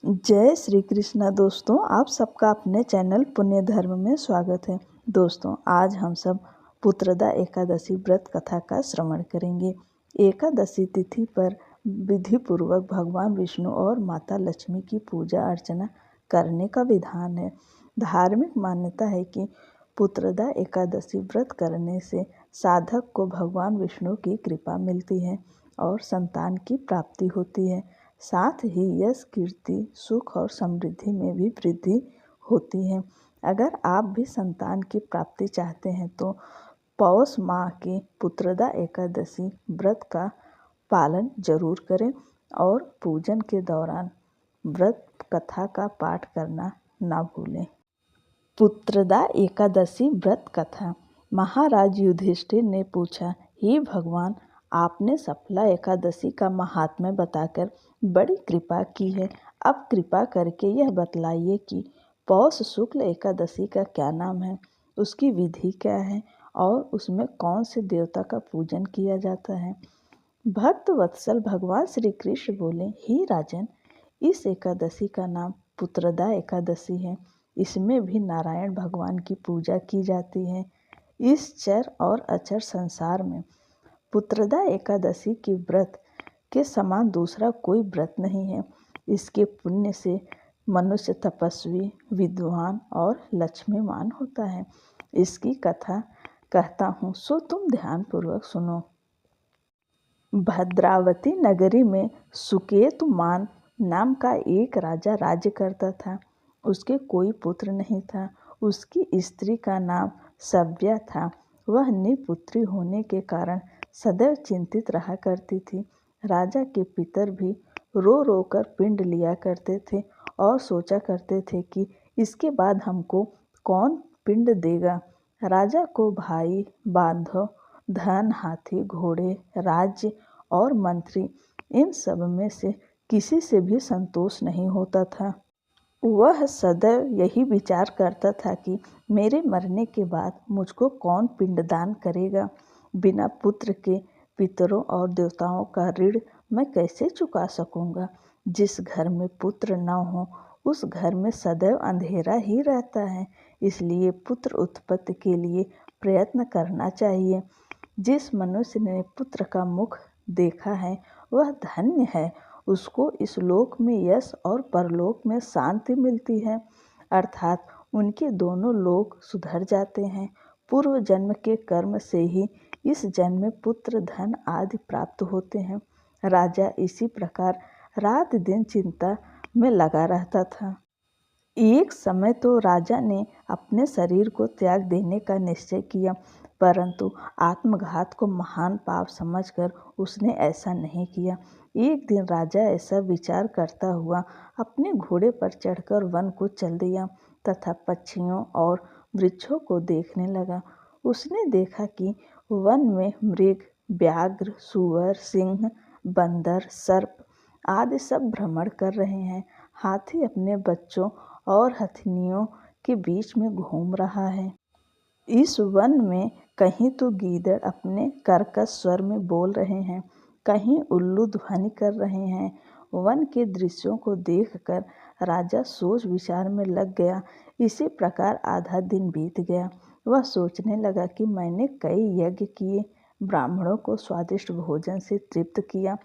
जय श्री कृष्णा दोस्तों, आप सबका अपने चैनल पुण्य धर्म में स्वागत है। दोस्तों, आज हम सब पुत्रदा एकादशी व्रत कथा का श्रवण करेंगे। एकादशी तिथि पर विधि पूर्वक भगवान विष्णु और माता लक्ष्मी की पूजा अर्चना करने का विधान है। धार्मिक मान्यता है कि पुत्रदा एकादशी व्रत करने से साधक को भगवान विष्णु की कृपा मिलती है और संतान की प्राप्ति होती है। साथ ही यश, कीर्ति, सुख और समृद्धि में भी वृद्धि होती है। अगर आप भी संतान की प्राप्ति चाहते हैं तो पौष माह की पुत्रदा एकादशी व्रत का पालन जरूर करें और पूजन के दौरान व्रत कथा का पाठ करना ना भूलें। पुत्रदा एकादशी व्रत कथा। महाराज युधिष्ठिर ने पूछा, हे भगवान, आपने सफला एकादशी का महात्म्य बताकर बड़ी कृपा की है। अब कृपा करके यह बतलाइए कि पौष शुक्ल एकादशी का क्या नाम है, उसकी विधि क्या है और उसमें कौन से देवता का पूजन किया जाता है। भक्त वत्सल भगवान श्री कृष्ण बोले, हे राजन, इस एकादशी का नाम पुत्रदा एकादशी है। इसमें भी नारायण भगवान की पूजा की जाती है। इस चर और अचर संसार में पुत्रदा एकादशी की व्रत के समान दूसरा कोई व्रत नहीं है। इसके पुण्य से मनुष्य तपस्वी, विद्वान और लक्ष्मीवान होता है। इसकी कथा कहता हूँ, सो तुम ध्यानपूर्वक सुनो। भद्रावती नगरी में सुकेतुमान नाम का एक राजा राज्य करता था। उसके कोई पुत्र नहीं था। उसकी स्त्री का नाम सव्या था। वह निपुत्री होने के कारण सदैव चिंतित रहा करती थी। राजा के पितर भी रो रो कर पिंड लिया करते थे और सोचा करते थे कि इसके बाद हमको कौन पिंड देगा। राजा को भाई, बांधव, धन, हाथी, घोड़े, राज्य और मंत्री, इन सब में से किसी से भी संतोष नहीं होता था। वह सदैव यही विचार करता था कि मेरे मरने के बाद मुझको कौन पिंडदान करेगा। बिना पुत्र के पितरों और देवताओं का ऋण मैं कैसे चुका सकूंगा। जिस घर में पुत्र न हो उस घर में सदैव अंधेरा ही रहता है। इसलिए पुत्र उत्पत्ति के लिए प्रयत्न करना चाहिए। जिस मनुष्य ने पुत्र का मुख देखा है वह धन्य है। उसको इस लोक में यश और परलोक में शांति मिलती है, अर्थात उनके दोनों लोक सुधर जाते हैं। पूर्व जन्म के कर्म से ही इस जन्म में पुत्र, धन आदि प्राप्त होते हैं। राजा इसी प्रकार रात दिन चिंता में लगा रहता था। एक समय तो राजा ने अपने शरीर को त्याग देने का निश्चय किया, परंतु आत्मघात को महान पाप समझकर उसने ऐसा नहीं किया। एक दिन राजा ऐसा विचार करता हुआ अपने घोड़े पर चढ़कर वन को चल दिया तथा पक्षियों और वृक्षों को देखने लगा। उसने देखा कि वन में मृग, व्याघ्र, सूअर, सिंह, बंदर, सर्प आदि सब भ्रमण कर रहे हैं। हाथी अपने बच्चों और हथिनियों के बीच में घूम रहा है। इस वन में कहीं तो गीदड़ अपने कर्कश स्वर में बोल रहे हैं, कहीं उल्लू ध्वनि कर रहे हैं। वन के दृश्यों को देखकर राजा सोच विचार में लग गया। इसी प्रकार आधा दिन बीत गया। वह सोचने लगा कि मैंने कई यज्ञ किए, ब्राह्मणों को स्वादिष्ट भोजन से तृप्त किया,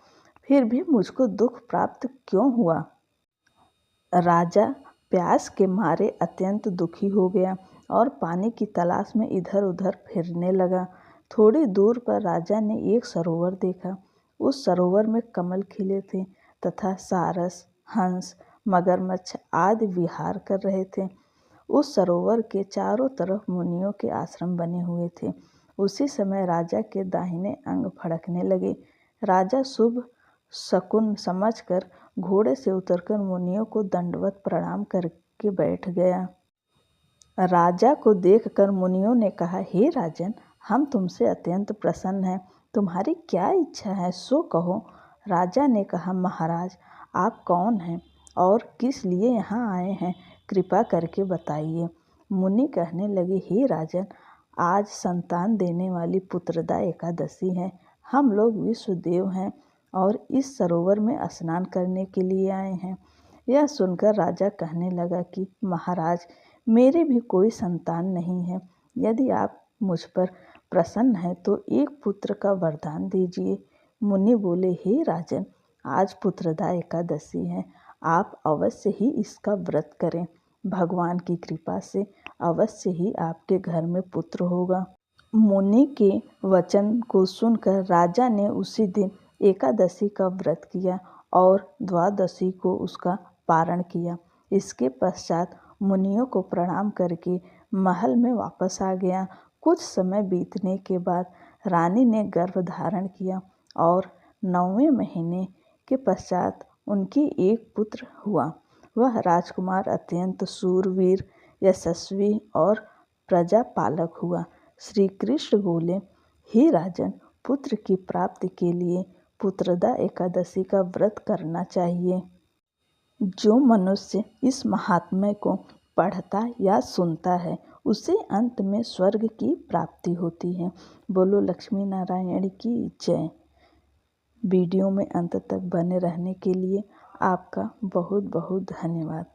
फिर भी मुझको दुख प्राप्त क्यों हुआ। राजा प्यास के मारे अत्यंत दुखी हो गया और पानी की तलाश में इधर उधर फिरने लगा। थोड़ी दूर पर राजा ने एक सरोवर देखा। उस सरोवर में कमल खिले थे तथा सारस, हंस, मगरमच्छ आदि विहार कर रहे थे। उस सरोवर के चारों तरफ मुनियों के आश्रम बने हुए थे। उसी समय राजा के दाहिने अंग फड़कने लगे। राजा शुभ शकुन समझकर घोड़े से उतरकर मुनियों को दंडवत प्रणाम करके बैठ गया। राजा को देखकर मुनियों ने कहा, हे राजन, हम तुमसे अत्यंत प्रसन्न हैं। तुम्हारी क्या इच्छा है सो कहो। राजा ने कहा, महाराज, आप कौन हैं और किस लिए यहाँ आए हैं, कृपा करके बताइए। मुनि कहने लगे, हे राजन, आज संतान देने वाली पुत्रदा एकादशी है। हम लोग विश्वदेव हैं और इस सरोवर में स्नान करने के लिए आए हैं। यह सुनकर राजा कहने लगा कि महाराज, मेरी भी कोई संतान नहीं है। यदि आप मुझ पर प्रसन्न हैं तो एक पुत्र का वरदान दीजिए। मुनि बोले, हे राजन, आज पुत्रदा एकादशी है, आप अवश्य ही इसका व्रत करें। भगवान की कृपा से अवश्य ही आपके घर में पुत्र होगा। मुनि के वचन को सुनकर राजा ने उसी दिन एकादशी का व्रत किया और द्वादशी को उसका पारण किया। इसके पश्चात मुनियों को प्रणाम करके महल में वापस आ गया। कुछ समय बीतने के बाद रानी ने गर्भ धारण किया और 9वें महीने के पश्चात उनकी एक पुत्र हुआ। वह राजकुमार अत्यंत शूरवीर, यशस्वी और प्रजापालक हुआ। श्री कृष्ण बोले, हे राजन, पुत्र की प्राप्ति के लिए पुत्रदा एकादशी का व्रत करना चाहिए। जो मनुष्य इस महात्म्य को पढ़ता या सुनता है उसे अंत में स्वर्ग की प्राप्ति होती है। बोलो लक्ष्मी नारायण की जय। वीडियो में अंत तक बने रहने के लिए आपका बहुत बहुत धन्यवाद।